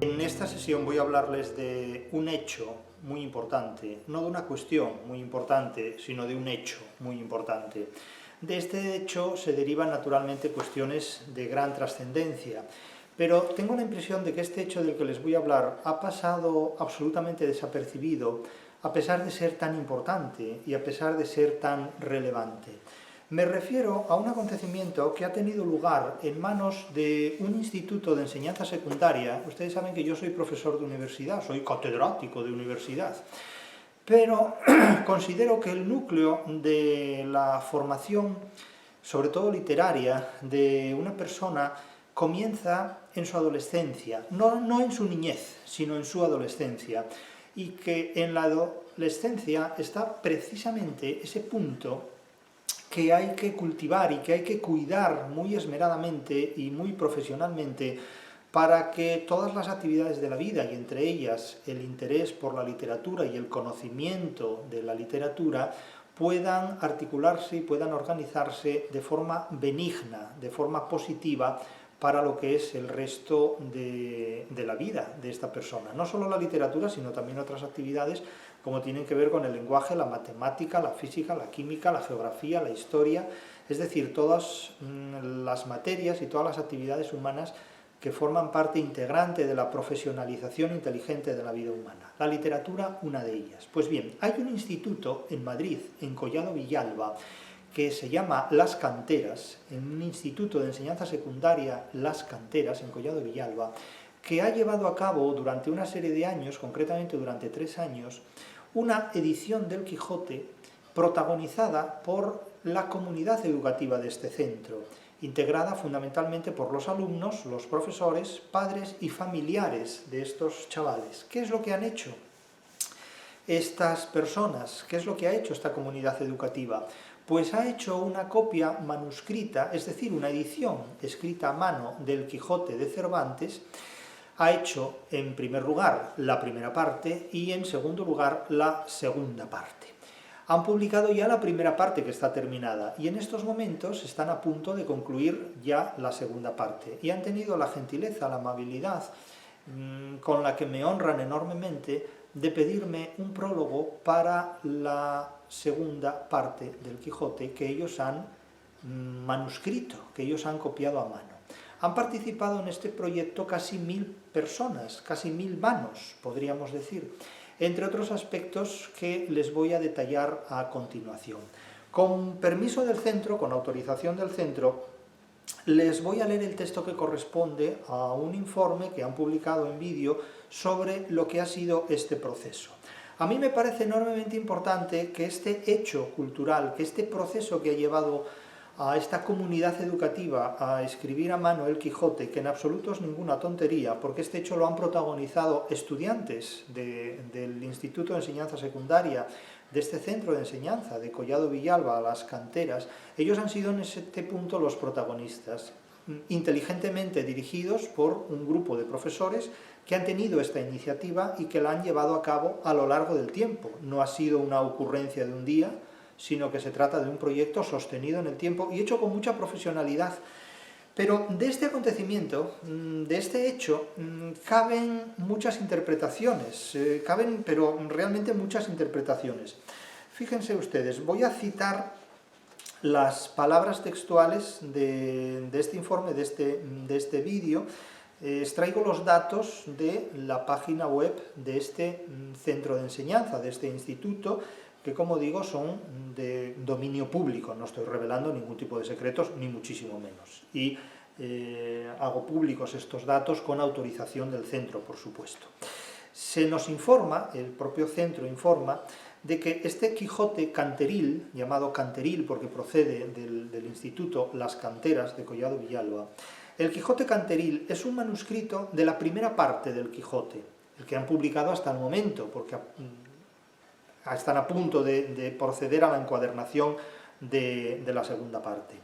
En esta sesión voy a hablarles de un hecho muy importante, no de una cuestión muy importante, sino de un hecho muy importante. De este hecho se derivan naturalmente cuestiones de gran trascendencia, pero tengo la impresión de que este hecho del que les voy a hablar ha pasado absolutamente desapercibido, a pesar de ser tan importante y a pesar de ser tan relevante. Me refiero a un acontecimiento que ha tenido lugar en manos de un instituto de enseñanza secundaria. Ustedes saben que yo soy profesor de universidad, soy catedrático de universidad, pero considero que el núcleo de la formación, sobre todo literaria, de una persona comienza en su adolescencia, no en su niñez, sino en su adolescencia, y que en la adolescencia está precisamente ese punto que hay que cultivar y que hay que cuidar muy esmeradamente y muy profesionalmente para que todas las actividades de la vida, y entre ellas el interés por la literatura y el conocimiento de la literatura, puedan articularse y puedan organizarse de forma benigna, de forma positiva, para lo que es el resto de la vida de esta persona. No solo la literatura, sino también otras actividades como tienen que ver con el lenguaje, la matemática, la física, la química, la geografía, la historia, es decir, todas las materias y todas las actividades humanas que forman parte integrante de la profesionalización inteligente de la vida humana. La literatura, una de ellas. Pues bien, hay un instituto en Madrid, en Collado Villalba, que se llama Las Canteras, en un instituto de enseñanza secundaria, Las Canteras, en Collado Villalba, que ha llevado a cabo durante una serie de años, concretamente durante 3 años, una edición del Quijote protagonizada por la comunidad educativa de este centro, integrada fundamentalmente por los alumnos, los profesores, padres y familiares de estos chavales. ¿Qué es lo que han hecho estas personas? ¿Qué es lo que ha hecho esta comunidad educativa? Pues ha hecho una copia manuscrita, es decir, una edición escrita a mano del Quijote de Cervantes. Ha hecho, en primer lugar, la primera parte y, en segundo lugar, la segunda parte. Han publicado ya la primera parte, que está terminada, y en estos momentos están a punto de concluir ya la segunda parte. Y han tenido la gentileza, la amabilidad, con la que me honran enormemente, de pedirme un prólogo para la segunda parte del Quijote que ellos han manuscrito, que ellos han copiado a mano. Han participado en este proyecto casi 1000 personas, casi 1000 manos, podríamos decir, entre otros aspectos que les voy a detallar a continuación. Con permiso del centro, con autorización del centro, les voy a leer el texto que corresponde a un informe que han publicado en vídeo sobre lo que ha sido este proceso. A mí me parece enormemente importante que este hecho cultural, que este proceso que ha llevado a esta comunidad educativa a escribir a mano el Quijote, que en absoluto es ninguna tontería, porque este hecho lo han protagonizado estudiantes del Instituto de Enseñanza Secundaria, de este centro de enseñanza, de Collado Villalba, Las Canteras. Ellos han sido en este punto los protagonistas, inteligentemente dirigidos por un grupo de profesores que han tenido esta iniciativa y que la han llevado a cabo a lo largo del tiempo. No ha sido una ocurrencia de un día, sino que se trata de un proyecto sostenido en el tiempo y hecho con mucha profesionalidad. Pero de este acontecimiento, de este hecho, caben muchas interpretaciones, pero realmente muchas interpretaciones. Fíjense ustedes, voy a citar las palabras textuales de este informe, de este vídeo. Extraigo los datos de la página web de este centro de enseñanza, de este instituto, que, como digo, son de dominio público. No estoy revelando ningún tipo de secretos, ni muchísimo menos. Y hago públicos estos datos con autorización del centro, por supuesto. Se nos informa, el propio centro informa, de que este Quijote canteril, llamado canteril porque procede del instituto Las Canteras de Collado Villalba, el Quijote canteril es un manuscrito de la primera parte del Quijote, el que han publicado hasta el momento, porque están a punto de proceder a la encuadernación de la segunda parte.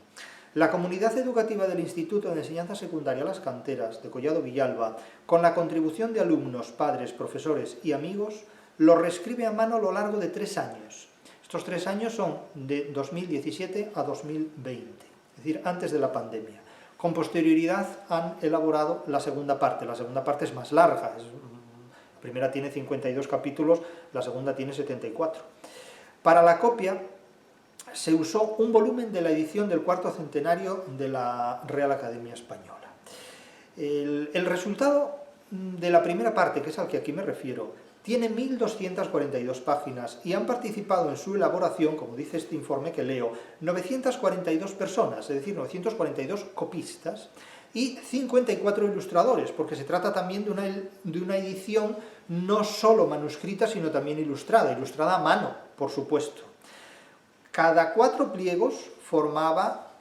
La comunidad educativa del Instituto de Enseñanza Secundaria Las Canteras de Collado Villalba, con la contribución de alumnos, padres, profesores y amigos, lo reescribe a mano a lo largo de 3 años. Estos 3 años son de 2017 a 2020, es decir, antes de la pandemia, Con posterioridad han elaborado la segunda parte. La segunda parte es más larga, la primera tiene 52 capítulos, la segunda tiene 74. Para la copia se usó un volumen de la edición del cuarto centenario de la Real Academia Española. El resultado de la primera parte, que es al que aquí me refiero, tiene 1242 páginas y han participado en su elaboración, como dice este informe que leo, 942 personas, es decir, 942 copistas y 54 ilustradores, porque se trata también de una edición no solo manuscrita, sino también ilustrada a mano, por supuesto. Cada 4 pliegos formaba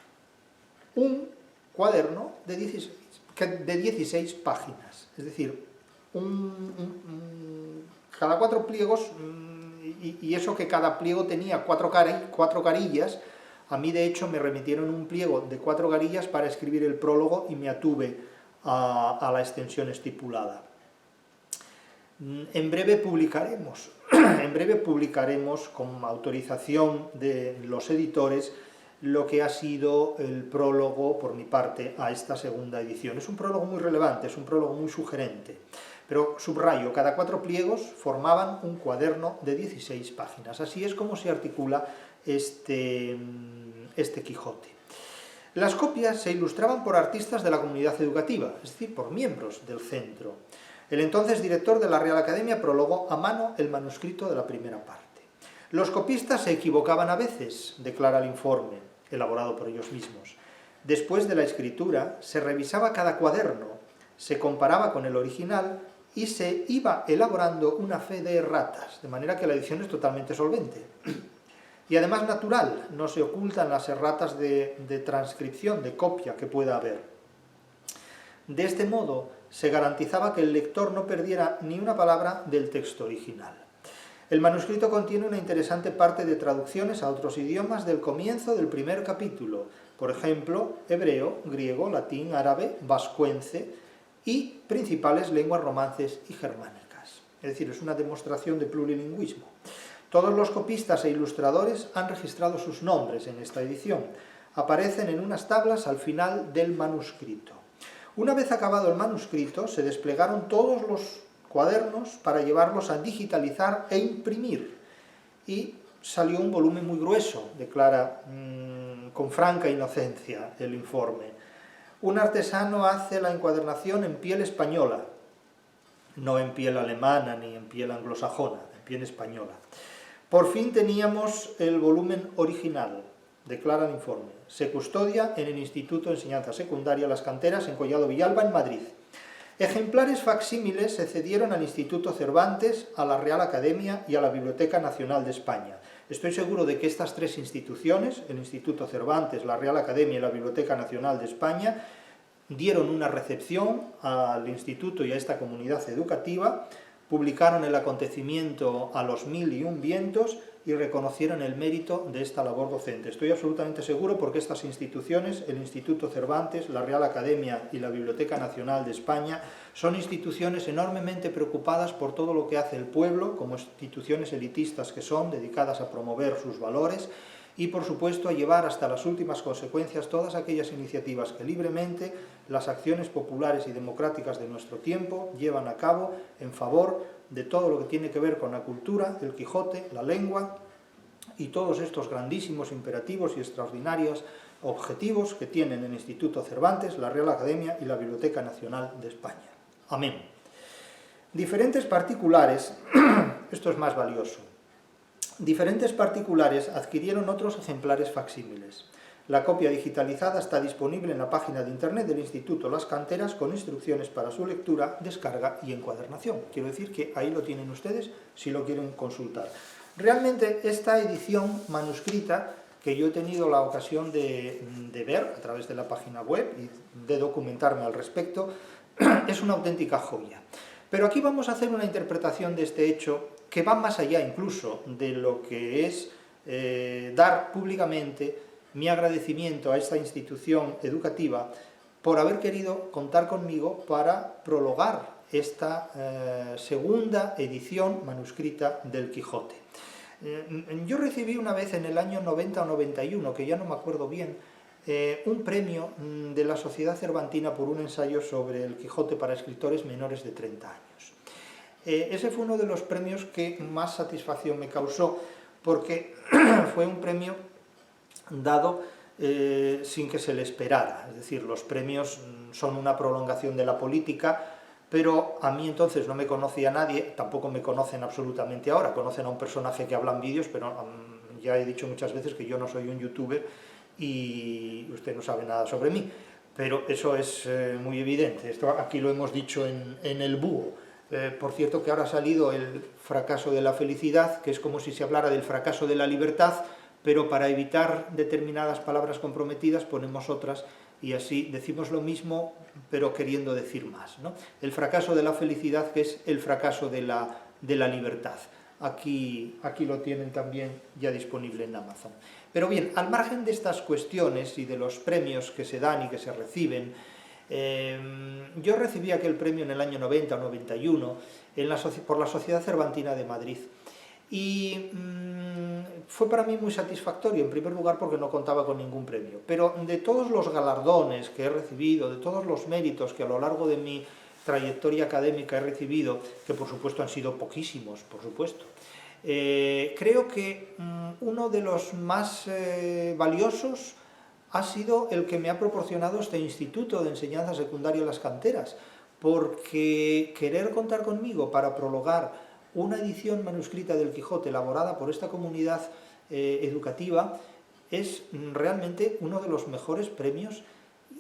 un cuaderno de 16 páginas, es decir, cada 4 pliegos, y eso que cada pliego tenía 4 carillas. A mí de hecho me remitieron un pliego de 4 carillas para escribir el prólogo y me atuve a la extensión estipulada. En breve publicaremos con autorización de los editores lo que ha sido el prólogo, por mi parte, a esta segunda edición. Es un prólogo muy relevante, es un prólogo muy sugerente. Pero subrayo, cada 4 pliegos formaban un cuaderno de 16 páginas. Así es como se articula este Quijote. Las copias se ilustraban por artistas de la comunidad educativa, es decir, por miembros del centro. El entonces director de la Real Academia prologó a mano el manuscrito de la primera parte. Los copistas se equivocaban a veces, declara el informe, elaborado por ellos mismos. Después de la escritura, se revisaba cada cuaderno, se comparaba con el original y se iba elaborando una fe de erratas, de manera que la edición es totalmente solvente. Y además natural, no se ocultan las erratas de transcripción, de copia que pueda haber. De este modo, se garantizaba que el lector no perdiera ni una palabra del texto original. El manuscrito contiene una interesante parte de traducciones a otros idiomas del comienzo del primer capítulo, por ejemplo, hebreo, griego, latín, árabe, vascuence y principales lenguas romances y germánicas. Es decir, es una demostración de plurilingüismo. Todos los copistas e ilustradores han registrado sus nombres en esta edición. Aparecen en unas tablas al final del manuscrito. Una vez acabado el manuscrito, se desplegaron todos los cuadernos para llevarlos a digitalizar e imprimir. Y salió un volumen muy grueso, declara con franca inocencia el informe. Un artesano hace la encuadernación en piel española, no en piel alemana ni en piel anglosajona, en piel española. Por fin teníamos el volumen original, declara el informe. Se custodia en el Instituto de Enseñanza Secundaria Las Canteras, en Collado Villalba, en Madrid. Ejemplares facsímiles se cedieron al Instituto Cervantes, a la Real Academia y a la Biblioteca Nacional de España. Estoy seguro de que estas 3 instituciones, el Instituto Cervantes, la Real Academia y la Biblioteca Nacional de España, dieron una recepción al instituto y a esta comunidad educativa, publicaron el acontecimiento a los 1001 vientos y reconocieron el mérito de esta labor docente. Estoy absolutamente seguro porque estas instituciones, el Instituto Cervantes, la Real Academia y la Biblioteca Nacional de España, son instituciones enormemente preocupadas por todo lo que hace el pueblo, como instituciones elitistas que son, dedicadas a promover sus valores y, por supuesto, a llevar hasta las últimas consecuencias todas aquellas iniciativas que libremente las acciones populares y democráticas de nuestro tiempo llevan a cabo en favor de todo lo que tiene que ver con la cultura, el Quijote, la lengua y todos estos grandísimos imperativos y extraordinarios objetivos que tienen el Instituto Cervantes, la Real Academia y la Biblioteca Nacional de España. Amén. Diferentes particulares, esto es más valioso, diferentes particulares adquirieron otros ejemplares facsímiles. La copia digitalizada está disponible en la página de internet del Instituto Las Canteras con instrucciones para su lectura, descarga y encuadernación. Quiero decir que ahí lo tienen ustedes si lo quieren consultar. Realmente esta edición manuscrita, que yo he tenido la ocasión de ver a través de la página web y de documentarme al respecto, es una auténtica joya. Pero aquí vamos a hacer una interpretación de este hecho que va más allá incluso de lo que es dar públicamente mi agradecimiento a esta institución educativa por haber querido contar conmigo para prologar esta segunda edición manuscrita del Quijote. Yo recibí una vez en el año 90 o 91, que ya no me acuerdo bien, un premio de la Sociedad Cervantina por un ensayo sobre el Quijote para escritores menores de 30 años. Ese fue uno de los premios que más satisfacción me causó, porque fue un premio dado sin que se le esperara. Es decir, los premios son una prolongación de la política, pero a mí entonces no me conocía nadie, tampoco me conocen absolutamente ahora. Conocen a un personaje que habla en vídeos, pero ya he dicho muchas veces que yo no soy un youtuber y usted no sabe nada sobre mí. Pero eso es muy evidente. Esto aquí lo hemos dicho en el búho. Por cierto, que ahora ha salido el fracaso de la felicidad, que es como si se hablara del fracaso de la libertad, pero para evitar determinadas palabras comprometidas ponemos otras y así decimos lo mismo, pero queriendo decir más, ¿no? El fracaso de la felicidad, que es el fracaso de la libertad. Aquí lo tienen también ya disponible en Amazon. Pero bien, al margen de estas cuestiones y de los premios que se dan y que se reciben, yo recibí aquel premio en el año 90 o 91 por la Sociedad Cervantina de Madrid. Y fue para mí muy satisfactorio, en primer lugar porque no contaba con ningún premio. Pero de todos los galardones que he recibido, de todos los méritos que a lo largo de mi trayectoria académica he recibido, que por supuesto han sido poquísimos, por supuesto, creo que uno de los más valiosos ha sido el que me ha proporcionado este Instituto de Enseñanza Secundaria Las Canteras, porque querer contar conmigo para prologar una edición manuscrita del Quijote elaborada por esta comunidad educativa es realmente uno de los mejores premios,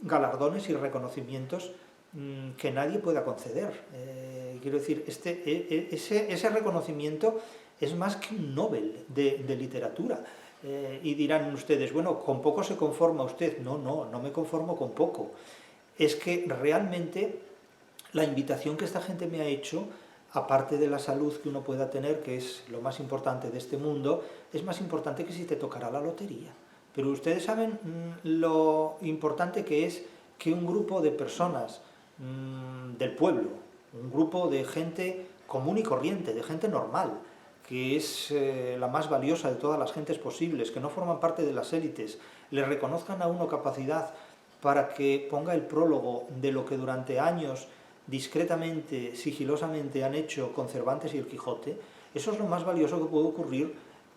galardones y reconocimientos que nadie pueda conceder. Quiero decir, ese reconocimiento es más que un Nobel de literatura. Y dirán ustedes, bueno, ¿con poco se conforma usted? No me conformo con poco. Es que realmente la invitación que esta gente me ha hecho, aparte de la salud que uno pueda tener, que es lo más importante de este mundo, es más importante que si te tocará la lotería. Pero ustedes saben lo importante que es que un grupo de personas del pueblo, un grupo de gente común y corriente, de gente normal, que es la más valiosa de todas las gentes posibles, que no forman parte de las élites, le reconozcan a uno capacidad para que ponga el prólogo de lo que durante años discretamente, sigilosamente han hecho con Cervantes y el Quijote, eso es lo más valioso que puede ocurrir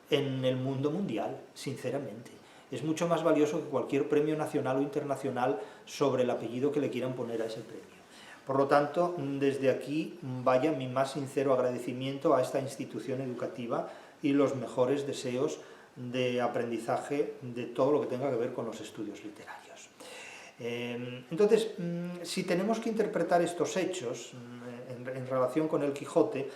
en el mundo mundial, sinceramente. Es mucho más valioso que cualquier premio nacional o internacional sobre el apellido que le quieran poner a ese premio. Por lo tanto, desde aquí vaya mi más sincero agradecimiento a esta institución educativa y los mejores deseos de aprendizaje de todo lo que tenga que ver con los estudios literarios. Entonces, si tenemos que interpretar estos hechos en relación con el Quijote,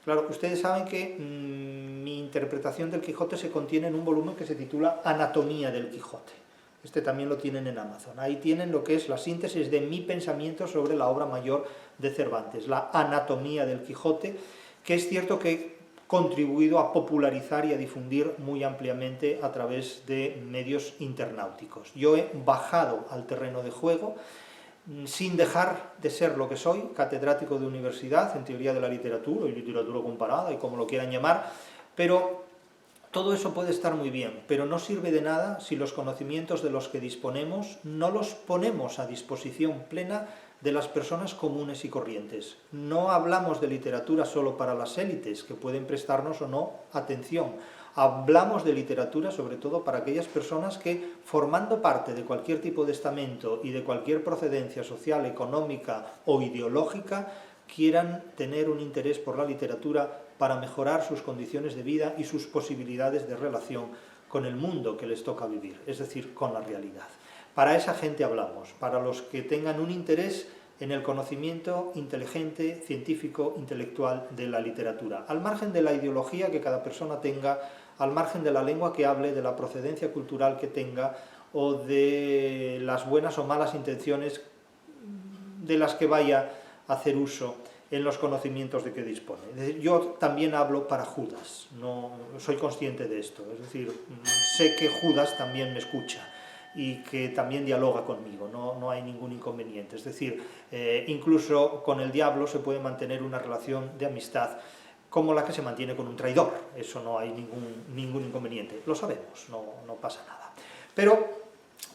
claro, ustedes saben que mi interpretación del Quijote se contiene en un volumen que se titula Anatomía del Quijote. Este también lo tienen en Amazon. Ahí tienen lo que es la síntesis de mi pensamiento sobre la obra mayor de Cervantes, la Anatomía del Quijote, que es cierto que he contribuido a popularizar y a difundir muy ampliamente a través de medios internauticos. Yo he bajado al terreno de juego, sin dejar de ser lo que soy, catedrático de universidad en teoría de la literatura y literatura comparada y como lo quieran llamar, pero todo eso puede estar muy bien, pero no sirve de nada si los conocimientos de los que disponemos no los ponemos a disposición plena de las personas comunes y corrientes. No hablamos de literatura solo para las élites, que pueden prestarnos o no atención. Hablamos de literatura sobre todo para aquellas personas que, formando parte de cualquier tipo de estamento y de cualquier procedencia social, económica o ideológica, quieran tener un interés por la literatura para mejorar sus condiciones de vida y sus posibilidades de relación con el mundo que les toca vivir, es decir, con la realidad. Para esa gente hablamos, para los que tengan un interés en el conocimiento inteligente, científico, intelectual de la literatura, al margen de la ideología que cada persona tenga, al margen de la lengua que hable, de la procedencia cultural que tenga o de las buenas o malas intenciones de las que vaya a hacer uso en los conocimientos de que dispone. Es decir, yo también hablo para Judas, no soy consciente de esto, es decir, sé que Judas también me escucha y que también dialoga conmigo, no hay ningún inconveniente. Es decir, incluso con el diablo se puede mantener una relación de amistad como la que se mantiene con un traidor, eso no hay ningún inconveniente, lo sabemos, no pasa nada. Pero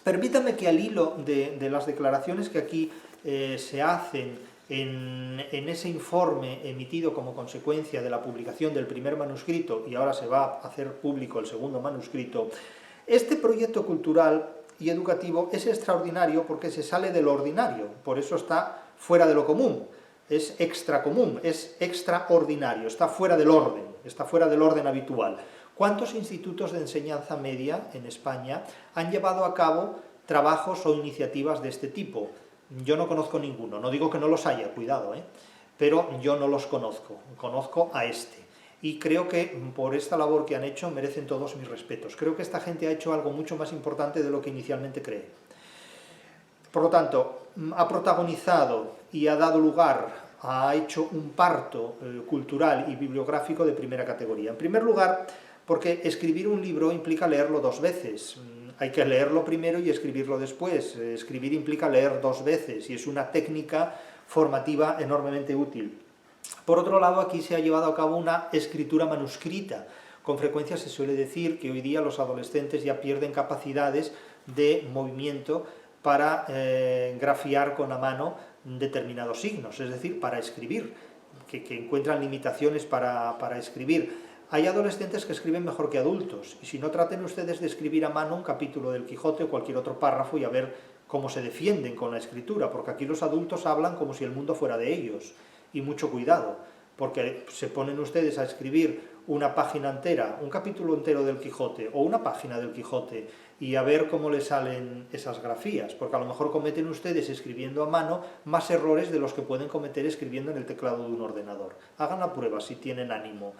Permítame que al hilo de las declaraciones que aquí se hacen en ese informe emitido como consecuencia de la publicación del primer manuscrito, y ahora se va a hacer público el segundo manuscrito, este proyecto cultural y educativo es extraordinario porque se sale de lo ordinario, por eso está fuera de lo común, es extracomún, es extraordinario, está fuera del orden habitual. ¿Cuántos institutos de enseñanza media en España han llevado a cabo trabajos o iniciativas de este tipo? Yo no conozco ninguno, no digo que no los haya, cuidado, pero yo no los conozco a este. Y creo que por esta labor que han hecho merecen todos mis respetos. Creo que esta gente ha hecho algo mucho más importante de lo que inicialmente creé. Por lo tanto, ha protagonizado y ha dado lugar, ha hecho un parto cultural y bibliográfico de primera categoría. En primer lugar, porque escribir un libro implica leerlo 2 veces. Hay que leerlo primero y escribirlo después. Escribir implica leer 2 veces y es una técnica formativa enormemente útil. Por otro lado, aquí se ha llevado a cabo una escritura manuscrita. Con frecuencia se suele decir que hoy día los adolescentes ya pierden capacidades de movimiento para grafiar con la mano determinados signos, es decir, para escribir, que encuentran limitaciones para escribir. Hay adolescentes que escriben mejor que adultos, y si no, traten ustedes de escribir a mano un capítulo del Quijote o cualquier otro párrafo y a ver cómo se defienden con la escritura, porque aquí los adultos hablan como si el mundo fuera de ellos, y mucho cuidado, porque se ponen ustedes a escribir una página entera, un capítulo entero del Quijote, o una página del Quijote, y a ver cómo les salen esas grafías, porque a lo mejor cometen ustedes escribiendo a mano más errores de los que pueden cometer escribiendo en el teclado de un ordenador. Hagan la prueba si tienen ánimo.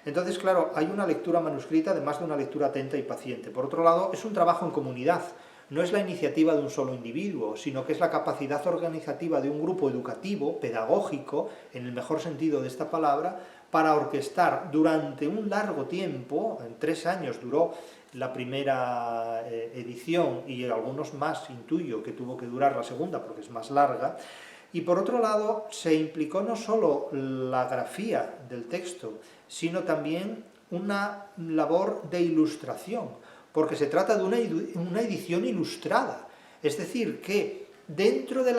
Entonces, claro, hay una lectura manuscrita, además de una lectura atenta y paciente. Por otro lado, es un trabajo en comunidad. No es la iniciativa de un solo individuo, sino que es la capacidad organizativa de un grupo educativo, pedagógico, en el mejor sentido de esta palabra, para orquestar durante un largo tiempo, en 3 años duró la primera edición y algunos más intuyo que tuvo que durar la segunda porque es más larga, y por otro lado se implicó no solo la grafía del texto, sino también una labor de ilustración, porque se trata de una edición ilustrada, es decir, que dentro de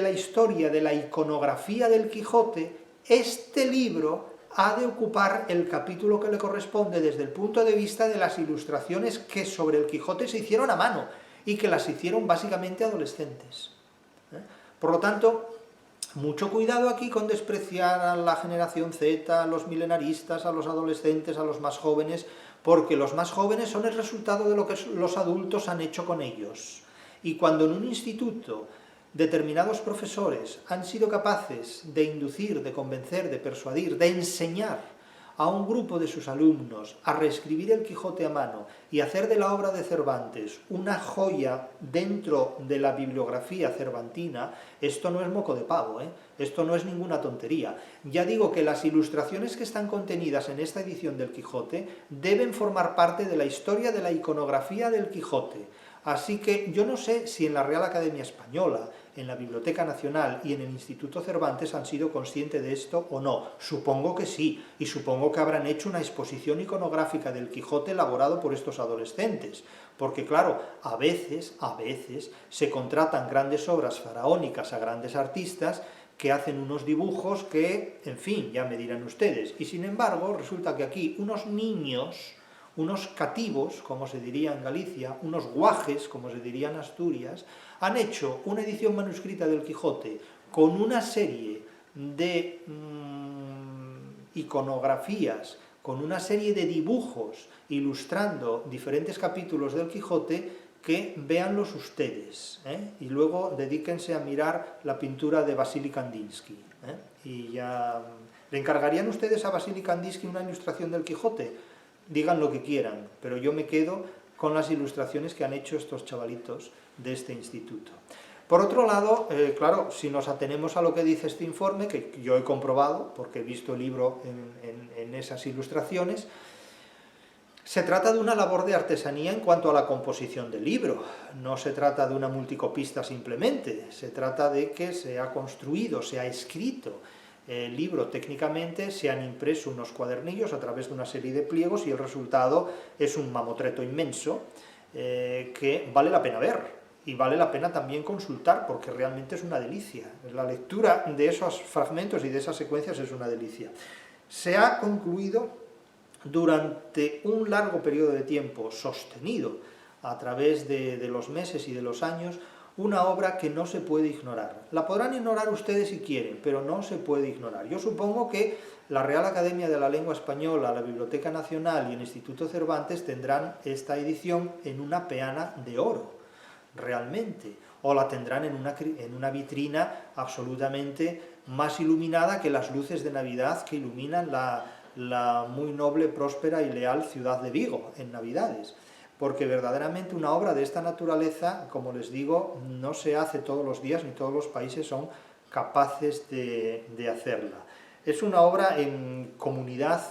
la historia, de la iconografía del Quijote, este libro ha de ocupar el capítulo que le corresponde desde el punto de vista de las ilustraciones que sobre el Quijote se hicieron a mano, y que las hicieron básicamente adolescentes. Por lo tanto, mucho cuidado aquí con despreciar a la generación Z, a los milenaristas, a los adolescentes, a los más jóvenes, porque los más jóvenes son el resultado de lo que los adultos han hecho con ellos. Y cuando en un instituto determinados profesores han sido capaces de inducir, de convencer, de persuadir, de enseñar a un grupo de sus alumnos a reescribir el Quijote a mano y hacer de la obra de Cervantes una joya dentro de la bibliografía cervantina, esto no es moco de pavo, esto no es ninguna tontería. Ya digo que las ilustraciones que están contenidas en esta edición del Quijote deben formar parte de la historia de la iconografía del Quijote. Así que yo no sé si en la Real Academia Española, en la Biblioteca Nacional y en el Instituto Cervantes han sido conscientes de esto o no. Supongo que sí, y supongo que habrán hecho una exposición iconográfica del Quijote elaborado por estos adolescentes, porque claro, a veces se contratan grandes obras faraónicas a grandes artistas que hacen unos dibujos que, en fin, ya me dirán ustedes, y sin embargo resulta que aquí unos niños, unos cativos, como se diría en Galicia, unos guajes, como se diría en Asturias, han hecho una edición manuscrita del Quijote con una serie de iconografías, con una serie de dibujos ilustrando diferentes capítulos del Quijote, que véanlos ustedes, y luego dedíquense a mirar la pintura de Vasily Kandinsky, y ya le encargarían ustedes a Vasily Kandinsky una ilustración del Quijote. Digan lo que quieran, pero yo me quedo con las ilustraciones que han hecho estos chavalitos de este instituto. Por otro lado, claro, si nos atenemos a lo que dice este informe, que yo he comprobado, porque he visto el libro en esas ilustraciones, se trata de una labor de artesanía en cuanto a la composición del libro. No se trata de una multicopista simplemente, se trata de que se ha construido, se ha escrito el libro técnicamente, se han impreso unos cuadernillos a través de una serie de pliegos y el resultado es un mamotreto inmenso que vale la pena ver. Y vale la pena también consultar, porque realmente es una delicia. La lectura de esos fragmentos y de esas secuencias es una delicia. Se ha concluido durante un largo periodo de tiempo, sostenido a través de los meses y de los años, una obra que no se puede ignorar. La podrán ignorar ustedes si quieren, pero no se puede ignorar. Yo supongo que la Real Academia de la Lengua Española, la Biblioteca Nacional y el Instituto Cervantes tendrán esta edición en una peana de oro, realmente, o la tendrán en una vitrina absolutamente más iluminada que las luces de Navidad que iluminan la muy noble, próspera y leal ciudad de Vigo en Navidades, porque verdaderamente una obra de esta naturaleza, como les digo, no se hace todos los días, ni todos los países son capaces de hacerla. Es una obra en comunidad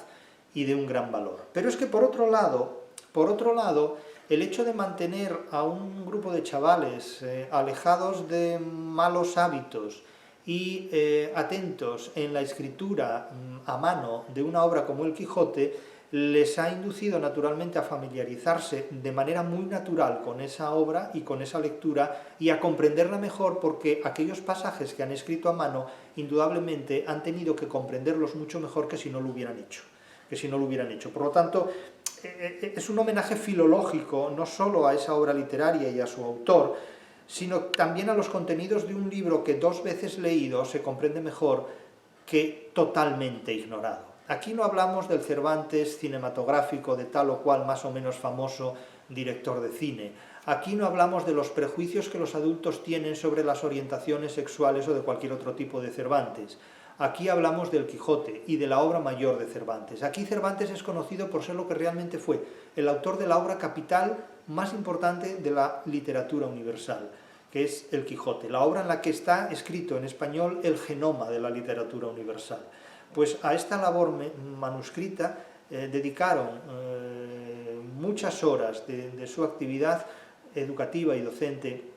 y de un gran valor. Pero es que por otro lado, el hecho de mantener a un grupo de chavales alejados de malos hábitos y atentos en la escritura a mano de una obra como El Quijote, les ha inducido naturalmente a familiarizarse de manera muy natural con esa obra y con esa lectura y a comprenderla mejor, porque aquellos pasajes que han escrito a mano indudablemente han tenido que comprenderlos mucho mejor que si no lo hubieran hecho. Por lo tanto, es un homenaje filológico no solo a esa obra literaria y a su autor, sino también a los contenidos de un libro que 2 veces leído se comprende mejor que totalmente ignorado. Aquí no hablamos del Cervantes cinematográfico de tal o cual más o menos famoso director de cine. Aquí no hablamos de los prejuicios que los adultos tienen sobre las orientaciones sexuales o de cualquier otro tipo de Cervantes. Aquí hablamos del Quijote y de la obra mayor de Cervantes. Aquí Cervantes es conocido por ser lo que realmente fue, el autor de la obra capital más importante de la literatura universal, que es El Quijote, la obra en la que está escrito en español el genoma de la literatura universal. Pues a esta labor manuscrita dedicaron muchas horas de su actividad educativa y docente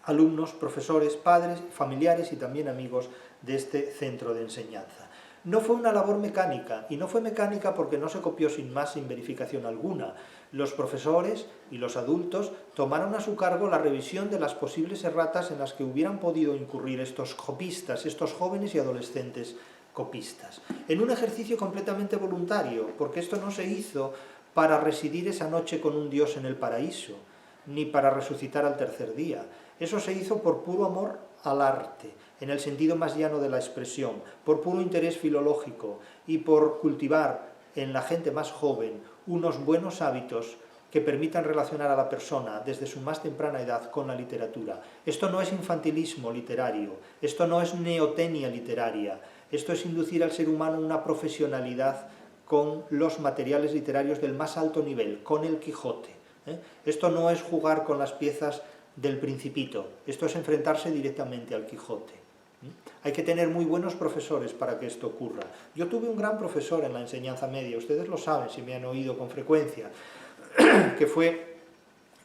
alumnos, profesores, padres, familiares y también amigos de este centro de enseñanza. No fue una labor mecánica, y no fue mecánica porque no se copió sin más, sin verificación alguna. Los profesores y los adultos tomaron a su cargo la revisión de las posibles erratas en las que hubieran podido incurrir estos copistas, estos jóvenes y adolescentes copistas, en un ejercicio completamente voluntario, porque esto no se hizo para residir esa noche con un dios en el paraíso, ni para resucitar al tercer día. Eso se hizo por puro amor al arte, en el sentido más llano de la expresión, por puro interés filológico y por cultivar en la gente más joven unos buenos hábitos que permitan relacionar a la persona desde su más temprana edad con la literatura. Esto no es infantilismo literario, esto no es neotenia literaria, esto es inducir al ser humano una profesionalidad con los materiales literarios del más alto nivel, con el Quijote. Esto no es jugar con las piezas del Principito, esto es enfrentarse directamente al Quijote. Hay que tener muy buenos profesores para que esto ocurra. Yo tuve un gran profesor en la enseñanza media, ustedes lo saben si me han oído con frecuencia, que fue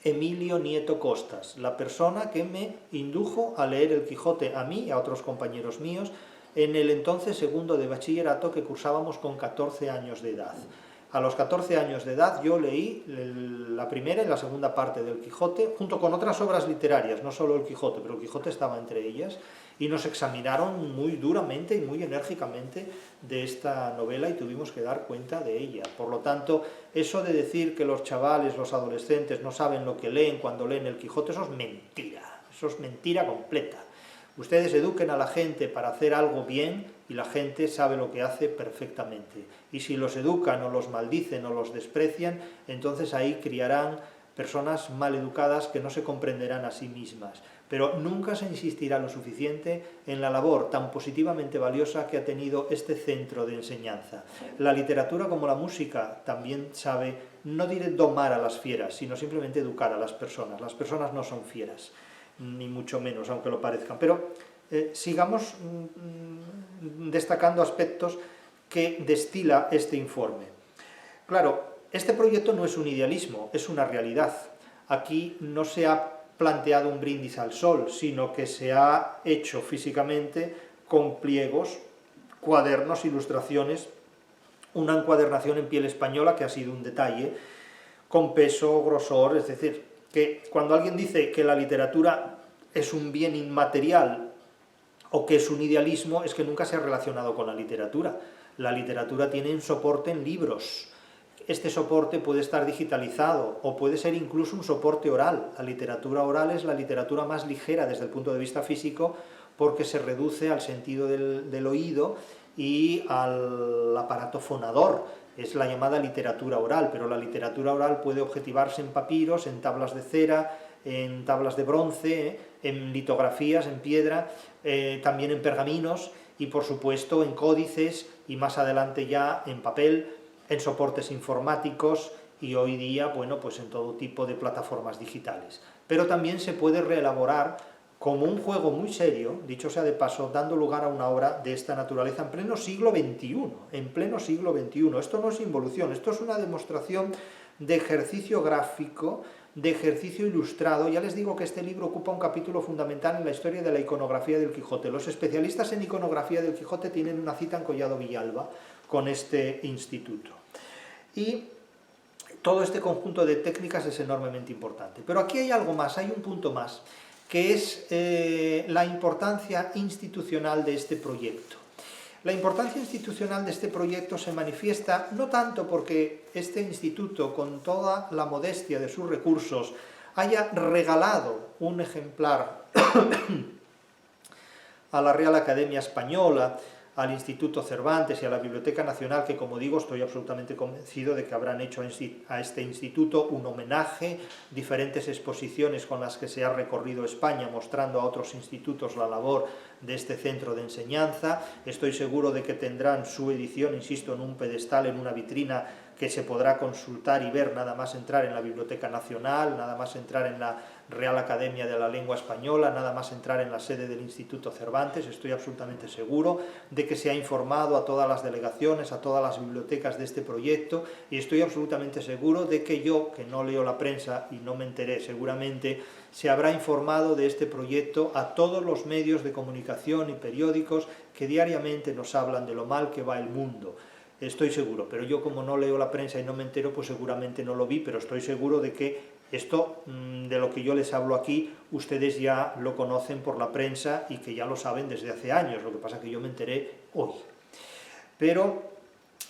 Emilio Nieto Costas, la persona que me indujo a leer el Quijote a mí y a otros compañeros míos en el entonces segundo de bachillerato que cursábamos con 14 años de edad. A los 14 años de edad yo leí la primera y la segunda parte del Quijote, junto con otras obras literarias, no solo el Quijote, pero el Quijote estaba entre ellas, y nos examinaron muy duramente y muy enérgicamente de esta novela y tuvimos que dar cuenta de ella. Por lo tanto, eso de decir que los chavales, los adolescentes no saben lo que leen cuando leen el Quijote, eso es mentira completa. Ustedes eduquen a la gente para hacer algo bien y la gente sabe lo que hace perfectamente. Y si los educan o los maldicen o los desprecian, entonces ahí criarán personas mal educadas que no se comprenderán a sí mismas. Pero nunca se insistirá lo suficiente en la labor tan positivamente valiosa que ha tenido este centro de enseñanza. La literatura, como la música, también sabe, no diré domar a las fieras, sino simplemente educar a las personas. Las personas no son fieras, ni mucho menos, aunque lo parezcan. Pero sigamos destacando aspectos que destila este informe. Claro, este proyecto no es un idealismo, es una realidad. Aquí no se ha planteado un brindis al sol, sino que se ha hecho físicamente con pliegos, cuadernos, ilustraciones, una encuadernación en piel española que ha sido un detalle, con peso, grosor, es decir, que cuando alguien dice que la literatura es un bien inmaterial o que es un idealismo, es que nunca se ha relacionado con la literatura. La literatura tiene un soporte en libros. Este soporte puede estar digitalizado o puede ser incluso un soporte oral. La literatura oral es la literatura más ligera desde el punto de vista físico porque se reduce al sentido del oído y al aparato fonador. Es la llamada literatura oral, pero la literatura oral puede objetivarse en papiros, en tablas de cera, en tablas de bronce, en litografías, en piedra, también en pergaminos y por supuesto en códices y más adelante ya en papel, en soportes informáticos y hoy día, bueno, pues en todo tipo de plataformas digitales. Pero también se puede reelaborar como un juego muy serio, dicho sea de paso, dando lugar a una obra de esta naturaleza en pleno siglo XXI, en pleno siglo XXI. Esto no es involución, esto es una demostración de ejercicio gráfico, de ejercicio ilustrado. Ya les digo que este libro ocupa un capítulo fundamental en la historia de la iconografía del Quijote. Los especialistas en iconografía del Quijote tienen una cita en Collado Villalba con este instituto. Y todo este conjunto de técnicas es enormemente importante. Pero aquí hay algo más, hay un punto más, que es la importancia institucional de este proyecto. La importancia institucional de este proyecto se manifiesta no tanto porque este instituto, con toda la modestia de sus recursos, haya regalado un ejemplar a la Real Academia Española, al Instituto Cervantes y a la Biblioteca Nacional, que como digo estoy absolutamente convencido de que habrán hecho a este instituto un homenaje, diferentes exposiciones con las que se ha recorrido España mostrando a otros institutos la labor de este centro de enseñanza. Estoy seguro de que tendrán su edición, insisto, en un pedestal, en una vitrina que se podrá consultar y ver nada más entrar en la Biblioteca Nacional, nada más entrar en la Real Academia de la Lengua Española, nada más entrar en la sede del Instituto Cervantes. Estoy absolutamente seguro de que se ha informado a todas las delegaciones, a todas las bibliotecas de este proyecto, y estoy absolutamente seguro de que yo, que no leo la prensa y no me enteré seguramente, se habrá informado de este proyecto a todos los medios de comunicación y periódicos que diariamente nos hablan de lo mal que va el mundo. Estoy seguro, pero yo como no leo la prensa y no me entero, pues seguramente no lo vi, pero estoy seguro de que esto, de lo que yo les hablo aquí, ustedes ya lo conocen por la prensa y que ya lo saben desde hace años, lo que pasa es que yo me enteré hoy. Pero,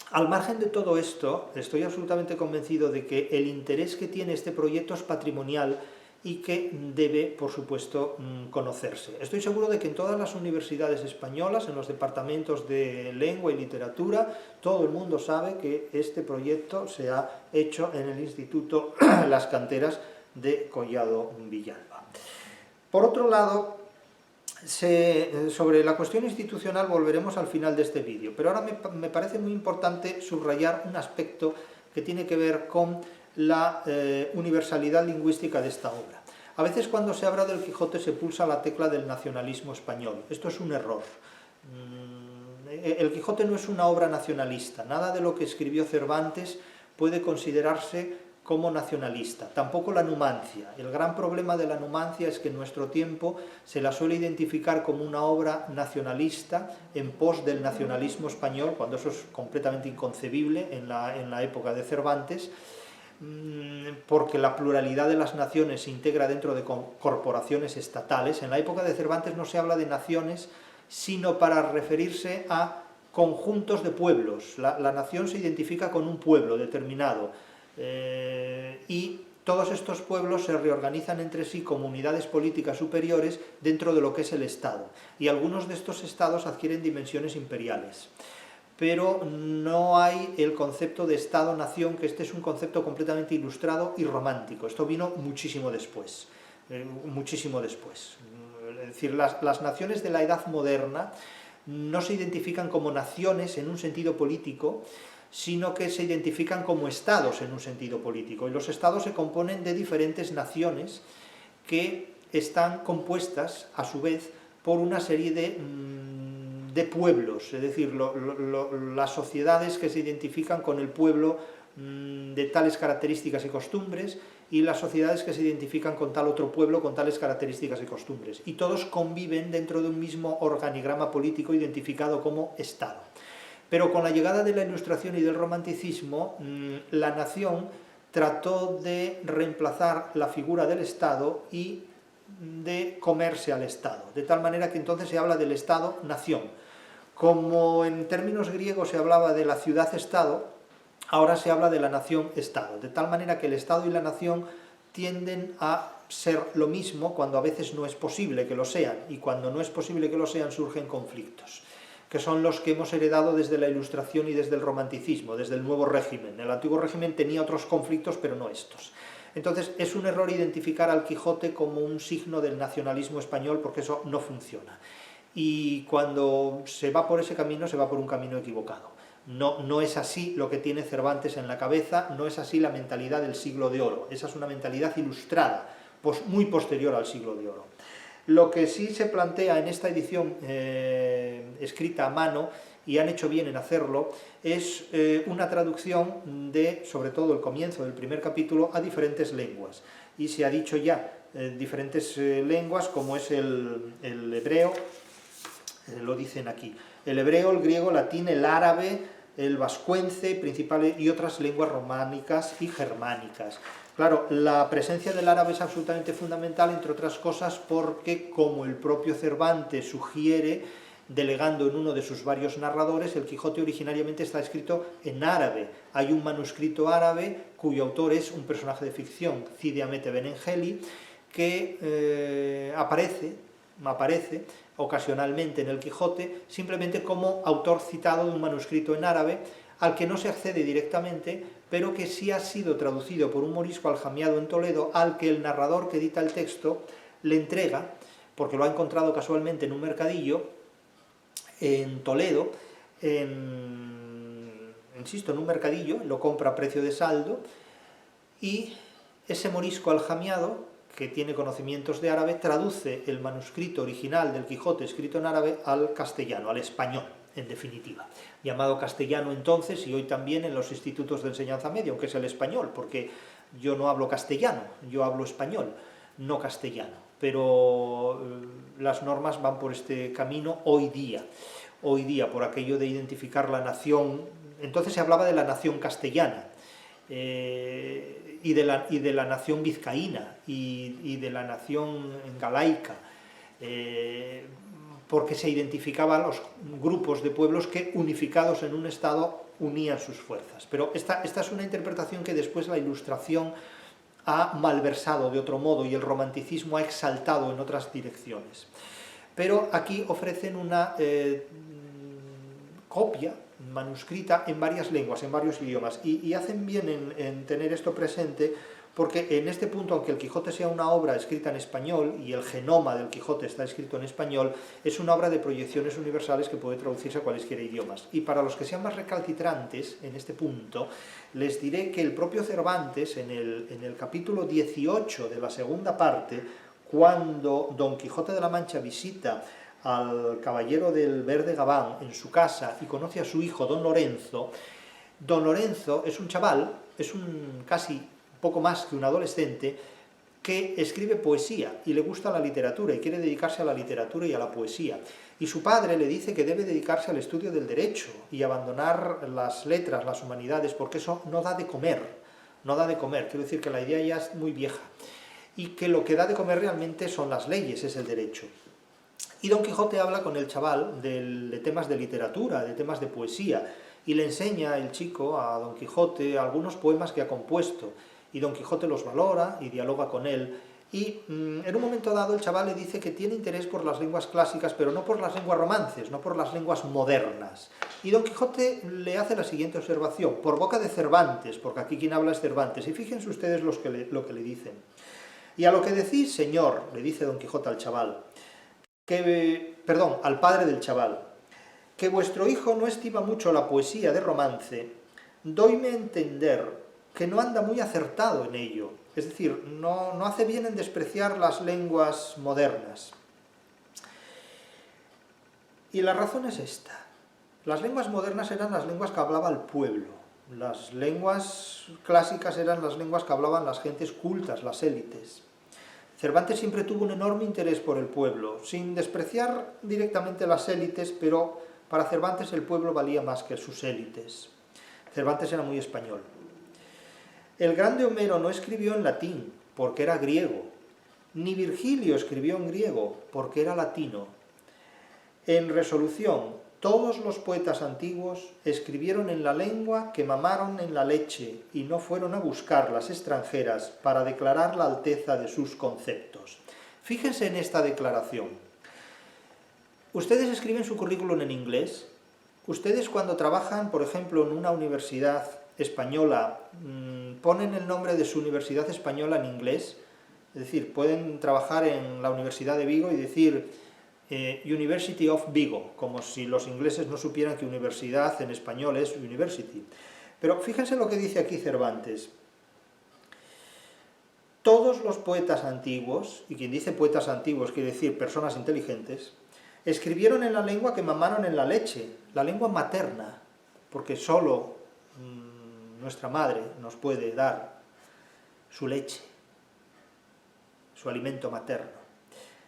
al margen de todo esto, estoy absolutamente convencido de que el interés que tiene este proyecto es patrimonial y que debe, por supuesto, conocerse. Estoy seguro de que en todas las universidades españolas, en los departamentos de lengua y literatura, todo el mundo sabe que este proyecto se ha hecho en el Instituto Las Canteras de Collado Villalba. Por otro lado, sobre la cuestión institucional volveremos al final de este vídeo, pero ahora me parece muy importante subrayar un aspecto que tiene que ver con la universalidad lingüística de esta obra. A veces cuando se habla del Quijote se pulsa la tecla del nacionalismo español. Esto es un error. El Quijote no es una obra nacionalista. Nada de lo que escribió Cervantes puede considerarse como nacionalista. Tampoco la Numancia. El gran problema de la Numancia es que en nuestro tiempo se la suele identificar como una obra nacionalista en pos del nacionalismo español, cuando eso es completamente inconcebible en la época de Cervantes, porque la pluralidad de las naciones se integra dentro de corporaciones estatales. En la época de Cervantes no se habla de naciones, sino para referirse a conjuntos de pueblos. La nación se identifica con un pueblo determinado, y todos estos pueblos se reorganizan entre sí como unidades políticas superiores dentro de lo que es el Estado. Y algunos de estos estados adquieren dimensiones imperiales. Pero no hay el concepto de Estado-nación, que este es un concepto completamente ilustrado y romántico. Esto vino muchísimo después, muchísimo después. Es decir, las naciones de la Edad Moderna no se identifican como naciones en un sentido político, sino que se identifican como estados en un sentido político. Y los estados se componen de diferentes naciones que están compuestas, a su vez, por una serie de pueblos, es decir, las sociedades que se identifican con el pueblo de tales características y costumbres, y las sociedades que se identifican con tal otro pueblo con tales características y costumbres. Y todos conviven dentro de un mismo organigrama político identificado como Estado. Pero con la llegada de la Ilustración y del Romanticismo, la nación trató de reemplazar la figura del Estado y de comerse al Estado, de tal manera que entonces se habla del Estado-nación. Como en términos griegos se hablaba de la ciudad-Estado, ahora se habla de la nación-Estado, de tal manera que el Estado y la nación tienden a ser lo mismo cuando a veces no es posible que lo sean, y cuando no es posible que lo sean surgen conflictos, que son los que hemos heredado desde la Ilustración y desde el Romanticismo, desde el nuevo régimen. El antiguo régimen tenía otros conflictos, pero no estos. Entonces es un error identificar al Quijote como un signo del nacionalismo español, porque eso no funciona. Y cuando se va por ese camino, se va por un camino equivocado. No es así lo que tiene Cervantes en la cabeza, no es así la mentalidad del siglo de oro. Esa es una mentalidad ilustrada, muy posterior al siglo de oro. Lo que sí se plantea en esta edición escrita a mano, y han hecho bien en hacerlo, es una traducción de, sobre todo el comienzo del primer capítulo, a diferentes lenguas. Y se ha dicho ya diferentes lenguas, como es el hebreo, lo dicen aquí, el hebreo, el griego, el latín, el árabe, el vascuence, principales, y otras lenguas románicas y germánicas. Claro, la presencia del árabe es absolutamente fundamental, entre otras cosas, porque, como el propio Cervantes sugiere, delegando en uno de sus varios narradores, el Quijote originariamente está escrito en árabe. Hay un manuscrito árabe cuyo autor es un personaje de ficción, Cide Hamete Benengeli, que aparece ocasionalmente en el Quijote, simplemente como autor citado de un manuscrito en árabe, al que no se accede directamente, pero que sí ha sido traducido por un morisco aljamiado en Toledo, al que el narrador que edita el texto le entrega, porque lo ha encontrado casualmente en un mercadillo en Toledo, insisto, en un mercadillo, lo compra a precio de saldo, y ese morisco aljamiado, que tiene conocimientos de árabe, traduce el manuscrito original del Quijote escrito en árabe al castellano, al español, en definitiva. Llamado castellano entonces, y hoy también en los institutos de enseñanza media, aunque es el español, porque yo no hablo castellano, yo hablo español, no castellano. Pero las normas van por este camino hoy día, por aquello de identificar la nación. Entonces se hablaba de la nación castellana, y de la nación vizcaína, y de la nación galaica, porque se identificaban los grupos de pueblos que, unificados en un estado, unían sus fuerzas. Pero esta es una interpretación que después la Ilustración ha malversado de otro modo, y el romanticismo ha exaltado en otras direcciones. Pero aquí ofrecen una copia manuscrita en varias lenguas, en varios idiomas, y hacen bien en tener esto presente, porque en este punto, aunque el Quijote sea una obra escrita en español, y el genoma del Quijote está escrito en español, es una obra de proyecciones universales que puede traducirse a cualesquiera idiomas. Y para los que sean más recalcitrantes en este punto, les diré que el propio Cervantes, en el capítulo 18 de la segunda parte, cuando Don Quijote de la Mancha visita al caballero del verde gabán en su casa y conoce a su hijo Don Lorenzo es un chaval, es un casi poco más que un adolescente, que escribe poesía y le gusta la literatura y quiere dedicarse a la literatura y a la poesía. Y su padre le dice que debe dedicarse al estudio del derecho y abandonar las letras, las humanidades, porque eso no da de comer, quiero decir que la idea ya es muy vieja, y que lo que da de comer realmente son las leyes, es el derecho. Y Don Quijote habla con el chaval de temas de literatura, de temas de poesía, y le enseña el chico a Don Quijote algunos poemas que ha compuesto, y Don Quijote los valora y dialoga con él, y en un momento dado el chaval le dice que tiene interés por las lenguas clásicas, pero no por las lenguas romances, no por las lenguas modernas. Y Don Quijote le hace la siguiente observación, por boca de Cervantes, porque aquí quien habla es Cervantes, y fíjense ustedes lo que le dicen. Y a lo que decís, señor, le dice Don Quijote al chaval, al padre del chaval, que vuestro hijo no estima mucho la poesía de romance, doyme a entender que no anda muy acertado en ello, es decir, no hace bien en despreciar las lenguas modernas. Y la razón es esta. Las lenguas modernas eran las lenguas que hablaba el pueblo, las lenguas clásicas eran las lenguas que hablaban las gentes cultas, las élites. Cervantes siempre tuvo un enorme interés por el pueblo, sin despreciar directamente las élites, pero para Cervantes el pueblo valía más que sus élites. Cervantes era muy español. El grande Homero no escribió en latín, porque era griego, ni Virgilio escribió en griego, porque era latino. En resolución, todos los poetas antiguos escribieron en la lengua que mamaron en la leche y no fueron a buscar las extranjeras para declarar la alteza de sus conceptos. Fíjense en esta declaración. Ustedes escriben su currículum en inglés. Ustedes cuando trabajan, por ejemplo, en una universidad española, ponen el nombre de su universidad española en inglés. Es decir, pueden trabajar en la Universidad de Vigo y decir University of Vigo, como si los ingleses no supieran que universidad en español es university. Pero fíjense lo que dice aquí Cervantes. Todos los poetas antiguos, y quien dice poetas antiguos quiere decir personas inteligentes, escribieron en la lengua que mamaron en la leche, la lengua materna, porque solo nuestra madre nos puede dar su leche, su alimento materno.